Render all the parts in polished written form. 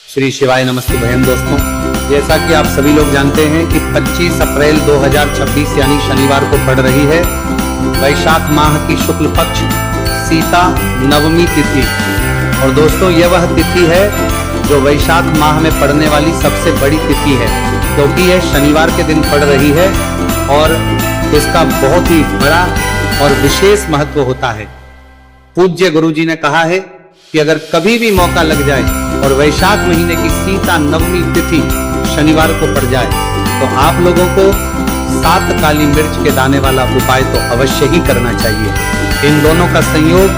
श्री शिवाय नमस्ते बहन दोस्तों, जैसा कि आप सभी लोग जानते हैं कि 25 अप्रैल 2026 यानी शनिवार को पड़ रही है वैशाख माह की शुक्ल पक्ष सीता नवमी तिथि। और दोस्तों यह वह तिथि है जो वैशाख माह में पड़ने वाली सबसे बड़ी तिथि है, क्योंकि यह शनिवार के दिन पड़ रही है और इसका बहुत ही बड़ा और विशेष महत्व होता है। पूज्य गुरुजी ने कहा है कि अगर कभी भी मौका लग जाए और वैशाख महीने की सीता नवमी तिथि शनिवार को पड़ जाए तो आप लोगों को 7 काली मिर्च के दाने वाला उपाय तो अवश्य ही करना चाहिए। इन दोनों का संयोग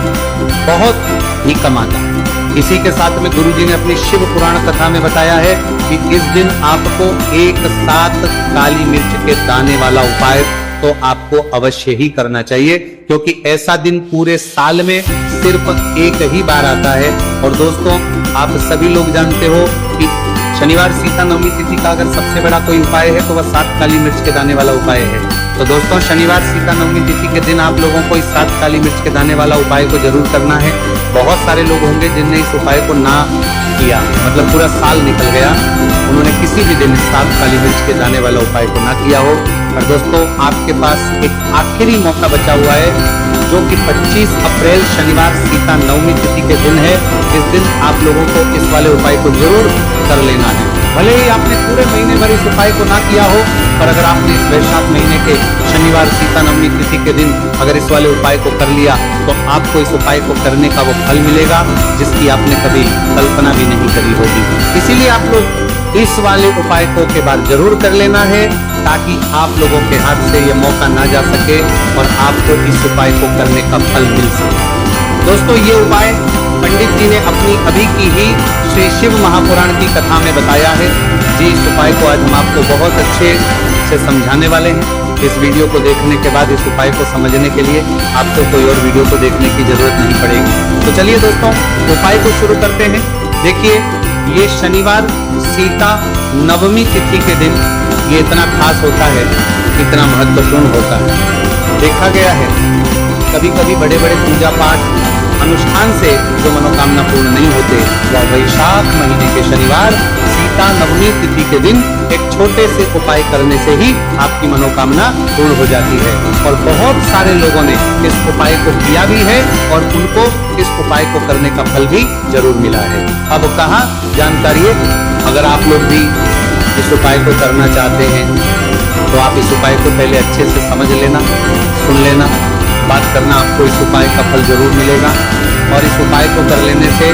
बहुत ही कम आता है। इसी के साथ में गुरुजी ने अपनी शिव पुराण कथा में बताया है कि इस दिन आपको एक 7 काली मिर्च के दाने वाला उपाय तो आपको अवश्य ही करना चाहिए, क्योंकि ऐसा दिन पूरे साल में सिर्फ एक ही बार आता है। और दोस्तों आप सभी लोग जानते हो कि शनिवार सीता नवमी तिथि का अगर सबसे बड़ा कोई उपाय है तो वह 7 काली मिर्च के दाने वाला उपाय है। तो दोस्तों शनिवार सीता नवमी तिथि के दिन आप लोगों को इस 7 काली मिर्च के दाने वाला उपाय को जरूर करना है। बहुत सारे लोग होंगे जिनने इस उपाय को ना किया, मतलब पूरा साल निकल गया, उन्होंने किसी भी दिन 7 काली मिर्च के दाने वाला उपाय को ना किया हो। और दोस्तों आपके पास एक आखिरी मौका बचा हुआ है जो कि 25 अप्रैल शनिवार सीता नवमी तिथि के दिन है। इस दिन आप लोगों को इस वाले उपाय को जरूर कर लेना है। भले ही आपने पूरे महीने भर इस उपाय को ना किया हो, पर अगर आपने इस वैशाख महीने के शनिवार सीता नवमी तिथि के दिन अगर इस वाले उपाय को कर लिया तो आपको इस उपाय को करने का वो फल मिलेगा जिसकी आपने कभी कल्पना भी नहीं करी होगी। इसीलिए आप लोग इस वाले उपाय को के बाद जरूर कर लेना है, ताकि आप लोगों के हाथ से ये मौका ना जा सके और आपको इस उपाय को करने का फल मिल सके। दोस्तों ये उपाय पंडित जी ने अपनी अभी की ही श्री शिव महापुराण की कथा में बताया है जी। इस उपाय को आज हम आपको बहुत अच्छे से समझाने वाले हैं। इस वीडियो को देखने के बाद इस उपाय को समझने के लिए आपको कोई और वीडियो को देखने की जरूरत नहीं पड़ेगी। तो चलिए दोस्तों उपाय को शुरू करते हैं। देखिए ये शनिवार सीता नवमी तिथि के दिन ये इतना खास होता है, इतना महत्वपूर्ण होता है। देखा गया है कभी कभी बड़े बड़े पूजा पाठ अनुष्ठान से जो मनोकामना पूर्ण नहीं होते, वह वैशाख महीने के शनिवार सीता नवमी तिथि के दिन एक छोटे से उपाय करने से ही आपकी मनोकामना पूर्ण हो जाती है। और बहुत सारे लोगों ने इस उपाय को किया भी है और उनको इस उपाय को करने का फल भी जरूर मिला है। अब कहाँ जानकारी है, अगर आप लोग भी इस उपाय को करना चाहते हैं तो आप इस उपाय को पहले अच्छे से समझ लेना, सुन लेना, बात करना, आपको इस उपाय का फल जरूर मिलेगा। और इस उपाय को कर लेने से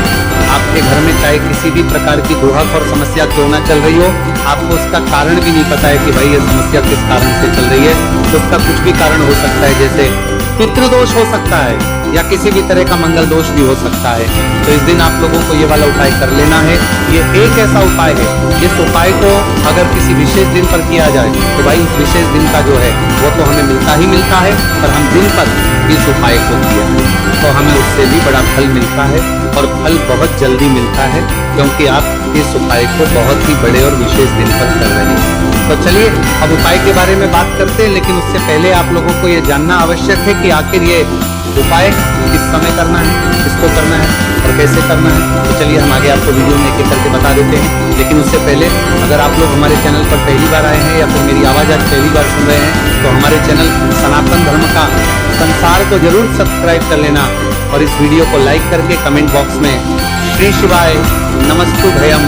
आपके घर में चाहे किसी भी प्रकार की दुहक और समस्या क्यों ना चल रही हो, आपको उसका कारण भी नहीं पता है कि भाई ये समस्या किस कारण से चल रही है, तो उसका कुछ भी कारण हो सकता है, जैसे पितृदोष हो सकता है या किसी भी तरह का मंगल दोष भी हो सकता है। तो इस दिन आप लोगों को ये वाला उपाय कर लेना है। ये एक ऐसा उपाय है जिस उपाय को अगर किसी विशेष दिन पर किया जाए तो भाई उस विशेष दिन का जो है वो तो हमें मिलता ही मिलता है, पर हम दिन पर इस उपाय को किया तो हमें उससे भी बड़ा फल मिलता है और फल बहुत जल्दी मिलता है, क्योंकि आप इस उपाय को बहुत ही बड़े और विशेष दिन पर कर रहे हैं। तो चलिए अब उपाय के बारे में बात करते हैं, लेकिन उससे पहले आप लोगों को ये जानना आवश्यक है कि आखिर ये उपाय किस समय करना है, किसको करना है और कैसे करना है। तो चलिए हम आगे आपको वीडियो में एक करके बता देते हैं। लेकिन उससे पहले अगर आप लोग हमारे चैनल पर पहली बार आए हैं या फिर मेरी आवाज़ आज पहली बार सुन रहे हैं तो हमारे चैनल सनातन धर्म का संसार को जरूर सब्सक्राइब कर लेना और इस वीडियो को लाइक करके कमेंट बॉक्स में श्री शिवाय नमस्तुभ्यम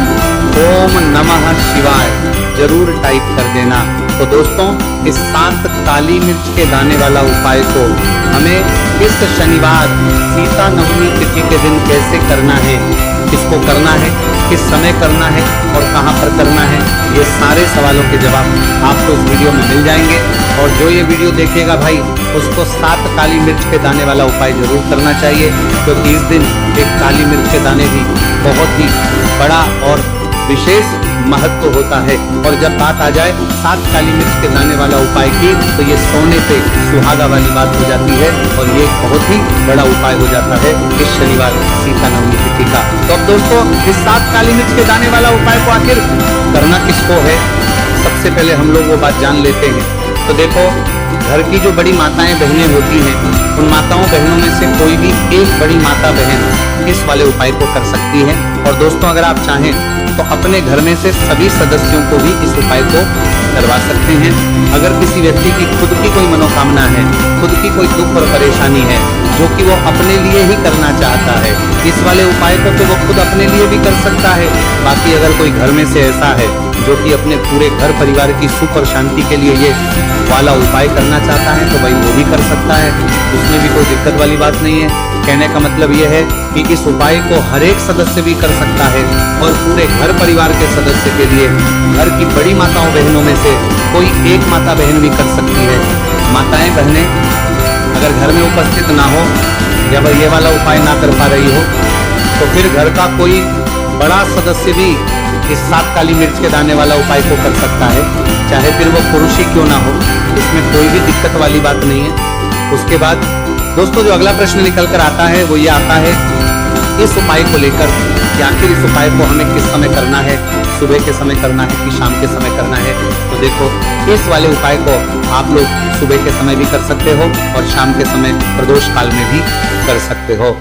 ओम नमः शिवाय जरूर टाइप कर देना। तो दोस्तों इस 7 काली मिर्च के दाने वाला उपाय को हमें इस शनिवार सीता नवमी तिथि के दिन कैसे करना है, किसको करना है, किस समय करना है और कहां पर करना है, ये सारे सवालों के जवाब आपको इस वीडियो में मिल जाएंगे। और जो ये वीडियो देखेगा भाई उसको 7 काली मिर्च के दाने वाला उपाय जरूर करना चाहिए, क्योंकि इस दिन एक काली मिर्च के दाने भी बहुत ही बड़ा और विशेष महत्व होता है। और जब बात आ जाए 7 काली मिर्च के दाने वाला उपाय की तो ये सोने पे सुहागा वाली बात हो जाती है और ये बहुत ही बड़ा उपाय हो जाता है इस शनिवार सीता नवमी तिथि का। तो अब दोस्तों इस 7 काली मिर्च के दाने वाला उपाय को आखिर करना किसको है, सबसे पहले हम लोग वो बात जान लेते हैं। तो देखो घर की जो बड़ी माताएं बहनें होती हैं उन माताओं बहनों में से कोई भी एक बड़ी माता बहन इस वाले उपाय को कर सकती है। और दोस्तों अगर आप चाहें तो अपने घर में से सभी सदस्यों को भी इस उपाय को करवा सकते हैं। अगर किसी व्यक्ति की खुद की कोई मनोकामना है, खुद की कोई दुख और परेशानी है जो कि वो अपने लिए ही करना चाहता है, इस वाले उपाय को तो वो खुद अपने लिए भी कर सकता है। बाकी अगर कोई घर में से ऐसा है जो कि अपने पूरे घर परिवार की सुख और शांति के लिए ये वाला उपाय करना चाहता है, तो भाई वो भी कर सकता है, उसमें भी कोई दिक्कत वाली बात नहीं है। कहने का मतलब यह है कि इस उपाय को हर एक सदस्य भी कर सकता है और पूरे घर परिवार के सदस्य के लिए घर की बड़ी माताओं बहनों में से कोई एक माता बहन भी कर सकती है। माताएं बहनें अगर घर में उपस्थित ना हो या वह ये वाला उपाय ना कर पा रही हो, तो फिर घर का कोई बड़ा सदस्य भी इस 7 काली मिर्च के दाने वाला उपाय को कर सकता है, चाहे फिर वो पुरुष ही क्यों ना हो, इसमें कोई भी दिक्कत वाली बात नहीं है। उसके बाद दोस्तों जो अगला प्रश्न निकल कर आता है वो ये आता है इस उपाय को लेकर कि आखिर इस उपाय को हमें किस समय करना है, सुबह के समय करना है कि शाम के समय करना है। तो देखो, इस वाले उपाय को आप लोग सुबह के समय भी कर सकते हो और शाम के समय प्रदोष काल में भी कर सकते हो।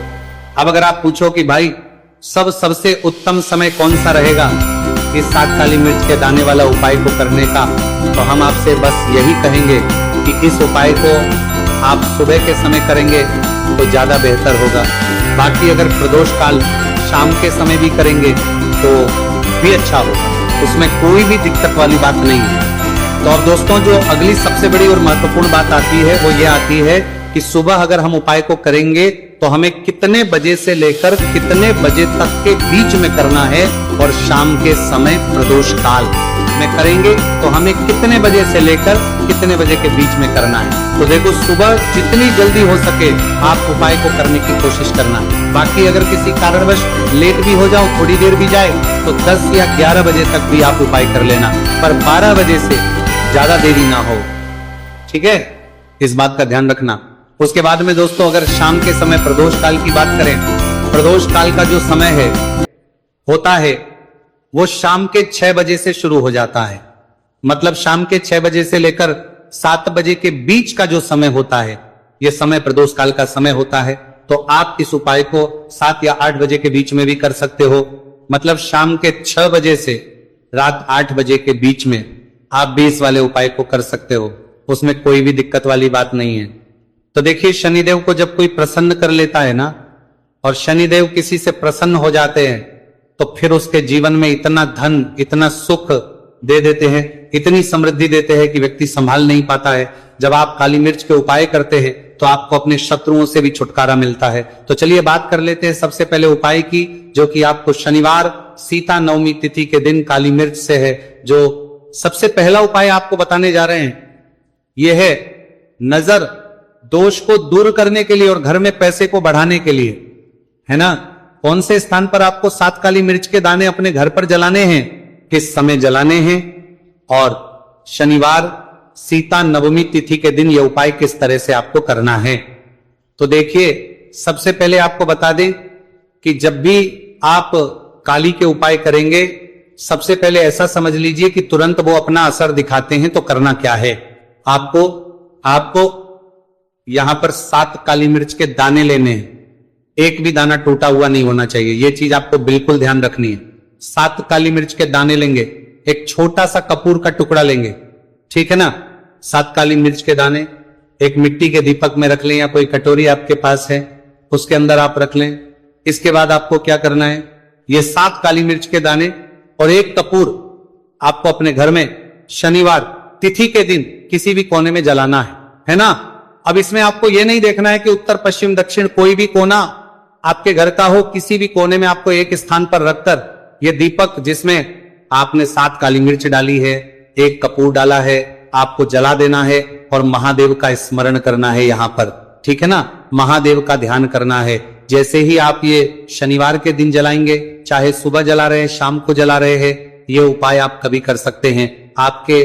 अब अगर आप पूछो कि भाई सबसे उत्तम समय कौन सा रहेगा इस 7 काली मिर्च के दाने वाला उपाय को करने का, तो हम आपसे बस यही कहेंगे कि इस उपाय को आप सुबह के समय करेंगे तो ज्यादा बेहतर होगा। बाकी अगर प्रदोष काल शाम के समय भी करेंगे तो भी अच्छा होगा, उसमें कोई भी दिक्कत वाली बात नहीं है। तो अब दोस्तों जो अगली सबसे बड़ी और महत्वपूर्ण बात आती है वो ये आती है कि सुबह अगर हम उपाय को करेंगे तो हमें कितने बजे से लेकर कितने बजे तक के बीच में करना है, और शाम के समय प्रदोष काल में करेंगे तो हमें कितने बजे से लेकर कितने बजे के बीच में करना है। तो देखो, सुबह जितनी जल्दी हो सके आप उपाय को करने की कोशिश करना। बाकी अगर किसी कारणवश लेट भी हो जाओ, थोड़ी देर भी जाए, तो 10 या 11 बजे तक भी आप उपाय कर लेना, पर 12 बजे से ज्यादा देरी ना हो, ठीक है, इस बात का ध्यान रखना। उसके बाद में दोस्तों अगर शाम के समय प्रदोष काल की बात करें, प्रदोष काल का जो समय है होता है वो शाम के 6 बजे से शुरू हो जाता है। मतलब शाम के 6 बजे से लेकर 7 बजे के बीच का जो समय होता है, यह समय प्रदोष काल का समय होता है। तो आप इस उपाय को 7 या 8 बजे के बीच में भी कर सकते हो। मतलब शाम के 6 बजे से रात 8 बजे के बीच में आप भी इस वाले उपाय को कर सकते हो, उसमें कोई भी दिक्कत वाली बात नहीं है। तो देखिए, शनिदेव को जब कोई प्रसन्न कर लेता है ना, और शनिदेव किसी से प्रसन्न हो जाते हैं, तो फिर उसके जीवन में इतना धन, इतना सुख दे देते हैं, इतनी समृद्धि देते हैं कि व्यक्ति संभाल नहीं पाता है। जब आप काली मिर्च के उपाय करते हैं तो आपको अपने शत्रुओं से भी छुटकारा मिलता है। तो चलिए बात कर लेते हैं सबसे पहले उपाय की, जो कि आपको शनिवार सीता नवमी तिथि के दिन काली मिर्च से है। जो सबसे पहला उपाय आपको बताने जा रहे हैं यह है नजर दोष को दूर करने के लिए और घर में पैसे को बढ़ाने के लिए, है ना। कौन से स्थान पर आपको 7 काली मिर्च के दाने अपने घर पर जलाने हैं, किस समय जलाने हैं, और शनिवार सीता नवमी तिथि के दिन यह उपाय किस तरह से आपको करना है। तो देखिए, सबसे पहले आपको बता दें कि जब भी आप काली के उपाय करेंगे, सबसे पहले ऐसा समझ लीजिए कि तुरंत वो अपना असर दिखाते हैं। तो करना क्या है, आपको यहां पर 7 काली मिर्च के दाने लेने हैं। एक भी दाना टूटा हुआ नहीं होना चाहिए, यह चीज आपको बिल्कुल ध्यान रखनी है। 7 काली मिर्च के दाने लेंगे, एक छोटा सा कपूर का टुकड़ा लेंगे, ठीक है ना। 7 काली मिर्च के दाने एक मिट्टी के दीपक में रख लें, या कोई कटोरी आपके पास है उसके अंदर आप रख लें। इसके बाद आपको क्या करना है, ये 7 काली मिर्च के दाने और एक कपूर आपको अपने घर में शनिवार तिथि के दिन किसी भी कोने में जलाना है ना। अब इसमें आपको यह नहीं देखना है कि उत्तर पश्चिम दक्षिण कोई भी कोना आपके घर का हो, किसी भी कोने में आपको एक स्थान पर रखकर यह दीपक जिसमें आपने 7 काली मिर्च डाली है, एक कपूर डाला है, आपको जला देना है और महादेव का स्मरण करना है यहां पर, ठीक है ना। महादेव का ध्यान करना है। जैसे ही आप ये शनिवार के दिन जलाएंगे, चाहे सुबह जला रहे हैं, शाम को जला रहे हैं, ये उपाय आप कभी कर सकते हैं। आपके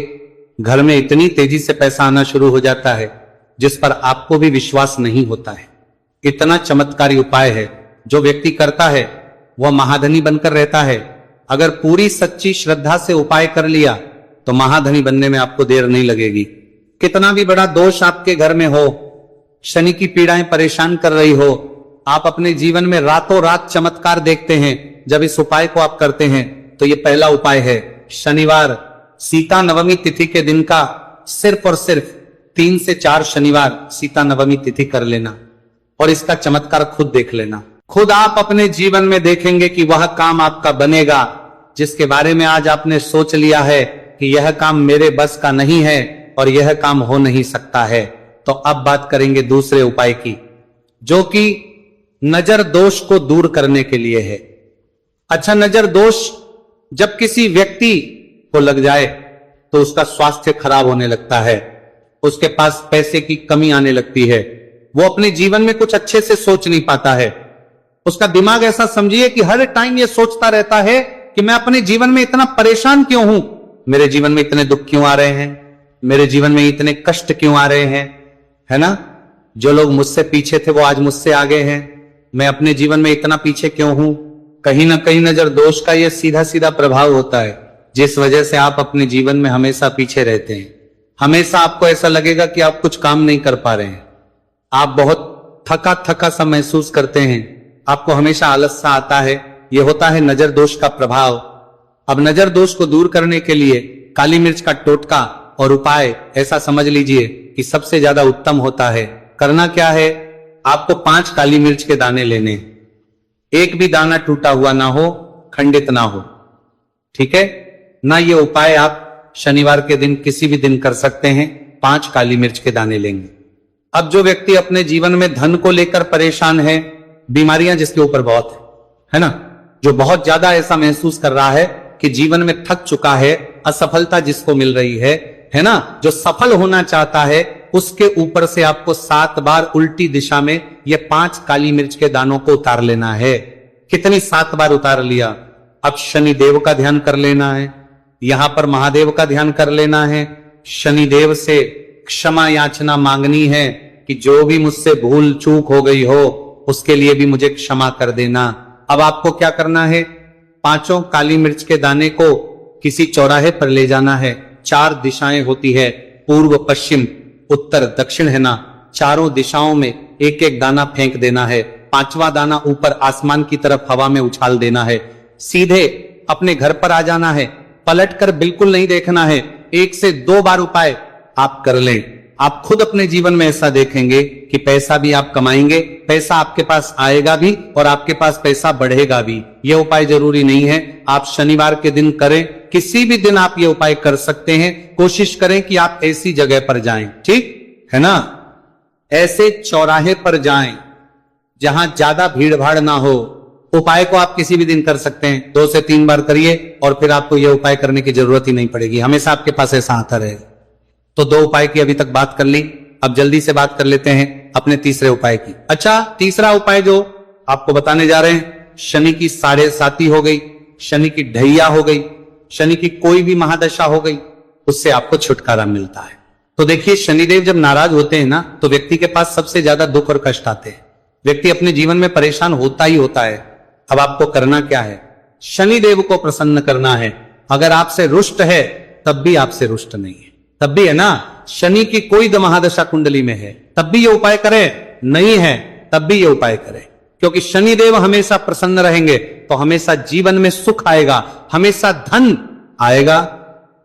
घर में इतनी तेजी से पैसा आना शुरू हो जाता है जिस पर आपको भी विश्वास नहीं होता है। इतना चमत्कारी उपाय है, जो व्यक्ति करता है वह महाधनी बनकर रहता है। अगर पूरी सच्ची श्रद्धा से उपाय कर लिया तो महाधनी बनने में आपको देर नहीं लगेगी। कितना भी बड़ा दोष आपके घर में हो, शनि की पीड़ाएं परेशान कर रही हो, आप अपने जीवन में रातों रात चमत्कार देखते हैं जब इस उपाय को आप करते हैं। तो ये पहला उपाय है। शनिवार सीता नवमी तिथि के दिन का सिर्फ और सिर्फ 3 से 4 शनिवार सीता नवमी तिथि कर लेना और इसका चमत्कार खुद देख लेना। खुद आप अपने जीवन में देखेंगे कि वह काम आपका बनेगा जिसके बारे में आज आपने सोच लिया है कि यह काम मेरे बस का नहीं है और यह काम हो नहीं सकता है। तो अब बात करेंगे दूसरे उपाय की, जो कि नजर दोष को दूर करने के लिए है। अच्छा, नजर दोष जब किसी व्यक्ति को लग जाए तो उसका स्वास्थ्य खराब होने लगता है, उसके पास पैसे की कमी आने लगती है, वो अपने जीवन में कुछ अच्छे से सोच नहीं पाता है। उसका दिमाग ऐसा समझिए कि हर टाइम ये सोचता रहता है कि मैं अपने जीवन में इतना परेशान क्यों हूं, मेरे जीवन में इतने दुख क्यों आ रहे हैं, मेरे जीवन में इतने कष्ट क्यों आ रहे हैं, है ना। जो लोग मुझसे पीछे थे वो आज मुझसे आगे हैं, मैं अपने जीवन में इतना पीछे क्यों हूं। कहीं ना कहीं नजर दोष का ये सीधा सीधा प्रभाव होता है, जिस वजह से आप अपने जीवन में हमेशा पीछे रहते हैं। हमेशा आपको ऐसा लगेगा कि आप कुछ काम नहीं कर पा रहे हैं, आप बहुत थका थका सा महसूस करते हैं, आपको हमेशा आलस सा आता है। यह होता है नजर दोष का प्रभाव। अब नजर दोष को दूर करने के लिए काली मिर्च का टोटका और उपाय ऐसा समझ लीजिए कि सबसे ज्यादा उत्तम होता है। करना क्या है, आपको 5 काली मिर्च के दाने लेने, एक भी दाना टूटा हुआ ना हो, खंडित ना हो, ठीक है ना। ये उपाय आप शनिवार के दिन किसी भी दिन कर सकते हैं। 5 काली मिर्च के दाने लेंगे। अब जो व्यक्ति अपने जीवन में धन को लेकर परेशान है, बीमारियां जिसके ऊपर बहुत है ना, जो बहुत ज्यादा ऐसा महसूस कर रहा है कि जीवन में थक चुका है, असफलता जिसको मिल रही है ना, जो सफल होना चाहता है, उसके ऊपर से आपको 7 बार उल्टी दिशा में ये 5 काली मिर्च के दानों को उतार लेना है। कितनी 7 बार उतार लिया। अब शनि देव का ध्यान कर लेना है, यहां पर महादेव का ध्यान कर लेना है, शनि देव से क्षमा याचना मांगनी है कि जो भी मुझसे भूल चूक हो गई हो उसके लिए भी मुझे क्षमा कर देना। अब आपको क्या करना है, 5 काली मिर्च के दाने को किसी चौराहे पर ले जाना है। 4 दिशाएं होती है, पूर्व पश्चिम उत्तर दक्षिण, है ना। चारों दिशाओं में एक एक दाना फेंक देना है। 5वां दाना ऊपर आसमान की तरफ हवा में उछाल देना है। सीधे अपने घर पर आ जाना है, पलट कर बिल्कुल नहीं देखना है। 1 से 2 बार उपाय आप कर लें, आप खुद अपने जीवन में ऐसा देखेंगे कि पैसा भी आप कमाएंगे, पैसा आपके पास आएगा भी और आपके पास पैसा बढ़ेगा भी। यह उपाय जरूरी नहीं है आप शनिवार के दिन करें, किसी भी दिन आप ये उपाय कर सकते हैं। कोशिश करें कि आप ऐसी जगह पर जाएं, ठीक है ना, ऐसे चौराहे पर जाएं जहां ज्यादा भीड़ भाड़ ना हो। उपाय को आप किसी भी दिन कर सकते हैं, 2 से 3 बार करिए और फिर आपको यह उपाय करने की जरूरत ही नहीं पड़ेगी, हमेशा आपके पास ऐसा आता रहेगा। तो 2 उपाय की अभी तक बात कर ली, अब जल्दी से बात कर लेते हैं अपने तीसरे उपाय की। अच्छा, तीसरा उपाय जो आपको बताने जा रहे हैं, शनि की 7.5 हो गई, शनि की ढैया हो गई, शनि की कोई भी महादशा हो गई, उससे आपको छुटकारा मिलता है। तो देखिए, शनिदेव जब नाराज होते हैं ना तो व्यक्ति के पास सबसे ज्यादा दुख और कष्ट आते हैं, व्यक्ति अपने जीवन में परेशान होता ही होता है। अब आपको करना क्या है, शनिदेव को प्रसन्न करना है। अगर आपसे रुष्ट है तब भी आपसे रुष्ट नहीं है, तब भी है ना, शनि की कोई महादशा कुंडली में है तब भी ये उपाय करें, नहीं है तब भी ये उपाय करें, क्योंकि शनिदेव हमेशा प्रसन्न रहेंगे तो हमेशा जीवन में सुख आएगा, हमेशा धन आएगा।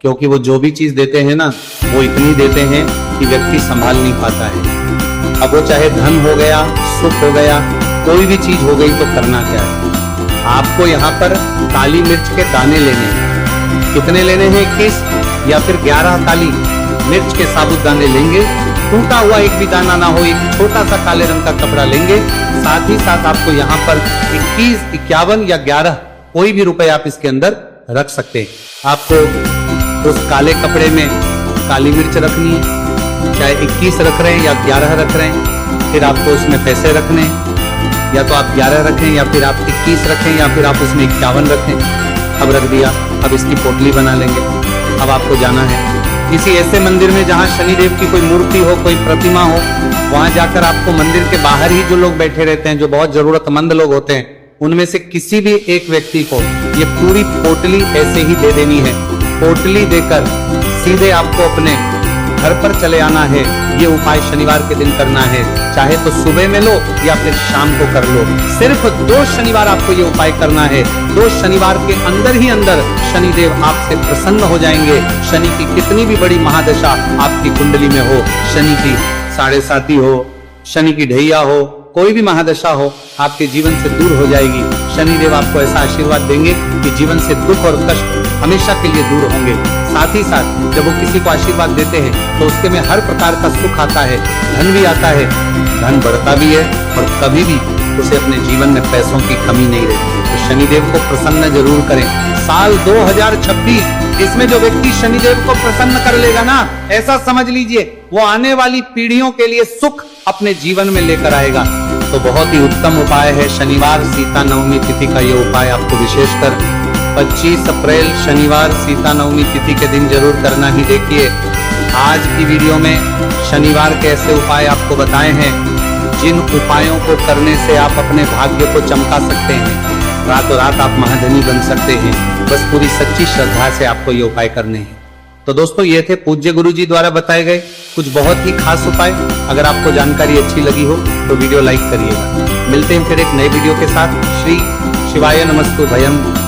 क्योंकि वो जो भी चीज देते हैं ना वो इतनी देते हैं कि व्यक्ति संभाल नहीं पाता है। अब वो चाहे धन हो गया, सुख हो गया, कोई भी चीज हो गई, तो करना क्या है, आपको यहाँ पर काली मिर्च के दाने लेने हैं। कितने लेने हैं, 21 या फिर 11 काली मिर्च के साबुत दाने लेंगे। टूटा हुआ एक भी दाना ना हो, एक छोटा सा काले रंग का कपड़ा लेंगे। साथ ही साथ आपको यहाँ पर 21, 51 या 11 कोई भी रुपए आप इसके अंदर रख सकते हैं। आपको उस काले कपड़े में काली मिर्च रखनी है, चाहे 21 रख रहे हैं या 11 रख रहे हैं। फिर आपको उसमें पैसे रखने हैं, या तो आप 11 रखें या फिर आप 21 रखें या फिर आप उसमें 51 रखें। अब रख दिया, अब इसकी पोटली बना लेंगे। अब आपको जाना है किसी ऐसे मंदिर में जहां शनिदेव की कोई मूर्ति हो, कोई प्रतिमा हो, वहां जाकर आपको मंदिर के बाहर ही जो लोग बैठे रहते हैं, जो बहुत जरूरतमंद लोग होते हैं, उनमें से किसी भी एक व्यक्ति को ये पूरी पोटली ऐसे ही दे देनी है। पोटली देकर सीधे आपको अपने घर पर चले आना है। ये उपाय शनिवार के दिन करना है, चाहे तो सुबह में लो या फिर शाम को कर लो। सिर्फ 2 शनिवार आपको ये उपाय करना है। 2 शनिवार के अंदर ही अंदर शनिदेव आपसे प्रसन्न हो जाएंगे। शनि की कितनी भी बड़ी महादशा आपकी कुंडली में हो, शनि की 7.5 हो, शनि की ढैया हो, कोई भी महादशा हो, आपके जीवन से दूर हो जाएगी। शनिदेव आपको ऐसा आशीर्वाद देंगे कि जीवन से दुख और कष्ट हमेशा के लिए दूर होंगे। साथ ही साथ जब वो किसी को आशीर्वाद देते हैं तो उसके में हर प्रकार का सुख आता है, धन भी आता है, धन बढ़ता भी है और कभी भी उसे अपने जीवन में पैसों की कमी नहीं रहती। तो शनिदेव को प्रसन्न जरूर करें। साल 2026 इसमें जो व्यक्ति शनिदेव को प्रसन्न कर लेगा ना, ऐसा समझ लीजिए वो आने वाली पीढ़ियों के लिए सुख अपने जीवन में लेकर आएगा। तो बहुत ही उत्तम उपाय है शनिवार सीता नवमी तिथि का ये उपाय आपको विशेषकर 25 अप्रैल शनिवार सीता नवमी तिथि के दिन जरूर करना ही। देखिए आज की वीडियो में शनिवार के ऐसे उपाय आपको बताए हैं जिन उपायों को करने से आप अपने भाग्य को चमका सकते हैं, रातों रात आप महाधनी बन सकते हैं। बस पूरी सच्ची श्रद्धा से आपको ये उपाय करने हैं। तो दोस्तों ये थे पूज्य गुरु जी द्वारा बताए गए कुछ बहुत ही खास उपाय। अगर आपको जानकारी अच्छी लगी हो तो वीडियो लाइक करिएगा। मिलते हैं फिर एक नए वीडियो के साथ। श्री शिवाय नमस्तु भयम।